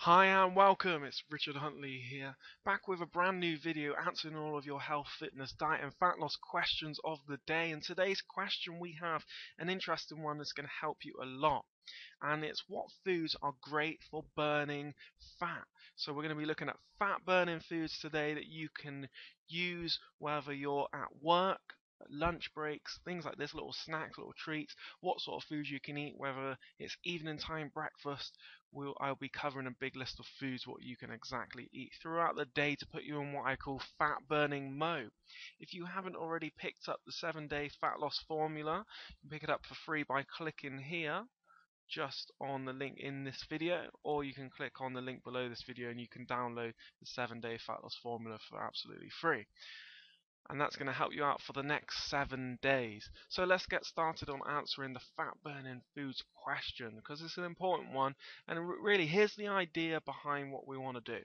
Hi and welcome, it's Richard Huntley here, back with a brand new video answering all of your health, fitness, diet and fat loss questions of the day. And today's question, we have an interesting one that's going to help you a lot. And it's what foods are great for burning fat. So we're going to be looking at fat burning foods today that you can use whether you're at work, lunch breaks, things like this, little snacks, little treats, what sort of foods you can eat, whether it's evening time, breakfast. I'll be covering a big list of foods what you can exactly eat throughout the day to put you in what I call fat burning mode. If you haven't already picked up the 7-day fat loss formula, you can pick it up for free by clicking here just on the link in this video, or you can click on the link below this video and you can download the 7-day fat loss formula for absolutely free. And that's going to help you out for the next 7 days. So let's get started on answering the fat burning foods question, because it's an important one. And really, here's the idea behind what we want to do.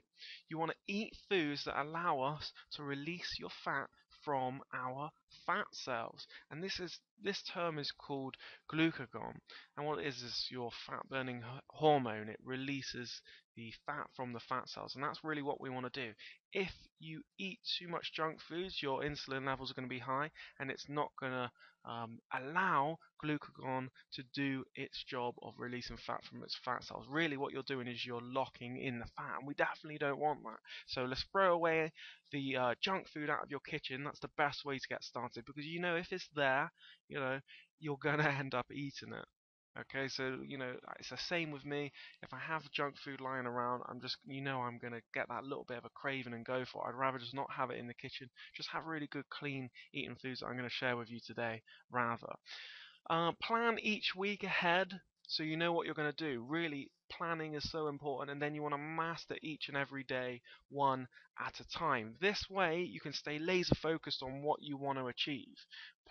You want to eat foods that allow us to release your fat from our fat cells, and this term is called glucagon. And what it is your fat burning hormone. It releases the fat from the fat cells, and that's really what we want to do. If you eat too much junk foods, your insulin levels are going to be high, and it's not going to allow glucagon to do its job of releasing fat from its fat cells. Really, what you're doing is you're locking in the fat, and we definitely don't want that. So let's throw away the junk food out of your kitchen. That's the best way to get started, because if it's there, you're going to end up eating it. Okay, so it's the same with me. If I have junk food lying around, I'm gonna get that little bit of a craving and go for it. I'd rather just not have it in the kitchen. Just have really good, clean eating foods that I'm gonna share with you today. Rather, plan each week ahead so you know what you're going to do. Really, planning is so important, and then you want to master each and every day one at a time. This way, you can stay laser focused on what you want to achieve.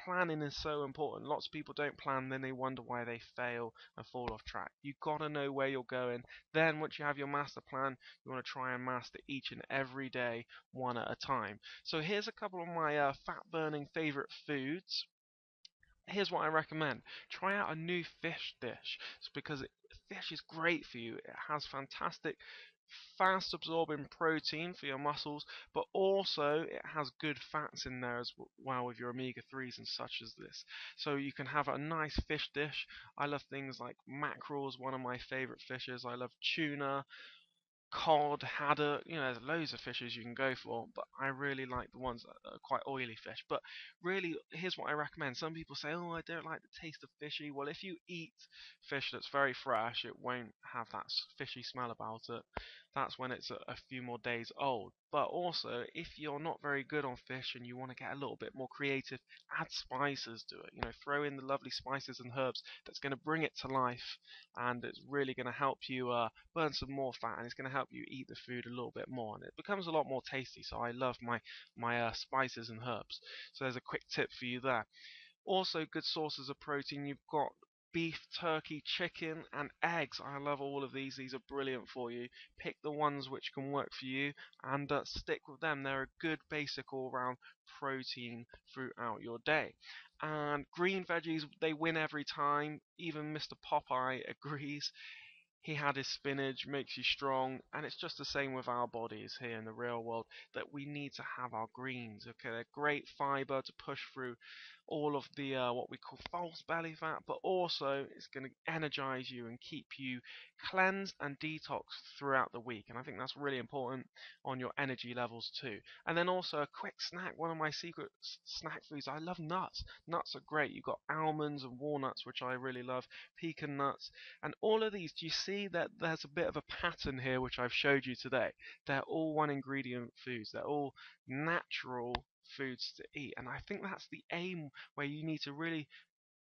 Planning is so important. Lots of people don't plan, then they wonder why they fail and fall off track. You've got to know where you're going. Then, once you have your master plan, you want to try and master each and every day one at a time. So, here's a couple of my fat burning favorite foods. Here's what I recommend. Try out a new fish dish. It's because fish is great for you. It has fantastic fast absorbing protein for your muscles, but also it has good fats in there as well with your omega-3s and such as this. So you can have a nice fish dish. I love things like mackerels, one of my favorite fishes. I love tuna, cod, haddock. There's loads of fishes you can go for, but I really like the ones that are quite oily fish. But really, here's what I recommend. Some people say, oh, I don't like the taste of fishy. Well, if you eat fish that's very fresh, it won't have that fishy smell about it. That's when it's a few more days old. But also, if you're not very good on fish and you want to get a little bit more creative, add spices to it. Throw in the lovely spices and herbs that's going to bring it to life, and it's really going to help you burn some more fat, and it's going to help you eat the food a little bit more, and it becomes a lot more tasty. So I love my spices and herbs. So there's a quick tip for you there. Also, good sources of protein. You've got beef, turkey, chicken, and eggs. I love all of these. These are brilliant for you. Pick the ones which can work for you, and stick with them. They're a good basic all-round protein throughout your day. And green veggies, they win every time. Even Mr. Popeye agrees. He had his spinach, makes you strong, and it's just the same with our bodies here in the real world, that we need to have our greens. Okay, they're great fiber to push through all of the what we call false belly fat, but also it's going to energize you and keep you cleansed and detox throughout the week. And I think that's really important on your energy levels too. And then also a quick snack, one of my secret snack foods. I love nuts. Nuts are great. You've got almonds and walnuts, which I really love, pecan nuts, and all of these. Do you see that there's a bit of a pattern here which I've showed you today? They're all one ingredient foods. They're all natural foods to eat, and I think that's the aim, where you need to really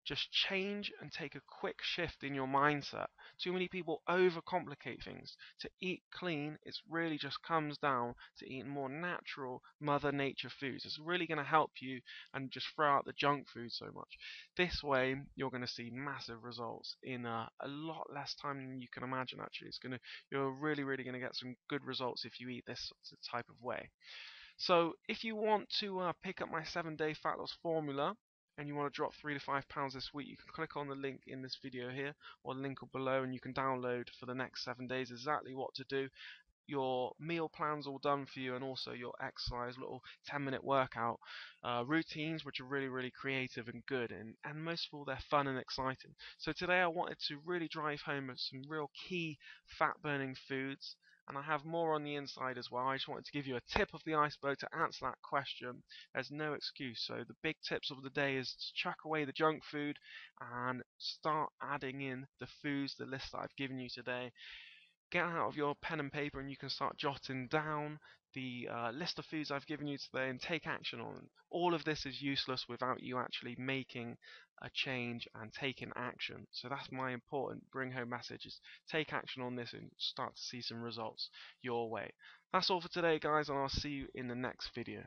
just change and take a quick shift in your mindset. Too many people overcomplicate things. To eat clean, it really just comes down to eating more natural Mother Nature foods. It's really going to help you, and just throw out the junk food so much. This way, you're going to see massive results in a lot less time than you can imagine. Actually, you're really going to get some good results if you eat this type of way. So if you want to pick up my 7-day fat loss formula, and you want to drop £3 to £5 this week, you can click on the link in this video here or the link below, and you can download for the next 7 days exactly what to do. Your meal plans all done for you, and also your exercise little 10-minute workout routines, which are really creative and good, and most of all they're fun and exciting. So today I wanted to really drive home some real key fat burning foods, and I have more on the inside as well. I just wanted to give you a tip of the iceberg to answer that question. There's no excuse. So the big tips of the day is to chuck away the junk food and start adding in the foods, the list that I've given you today. Get out of your pen and paper and you can start jotting down the list of foods I've given you today and take action on them. All of this is useless without you actually making a change and taking action. So that's my important bring home message, is take action on this and start to see some results your way. That's all for today, guys, and I'll see you in the next video.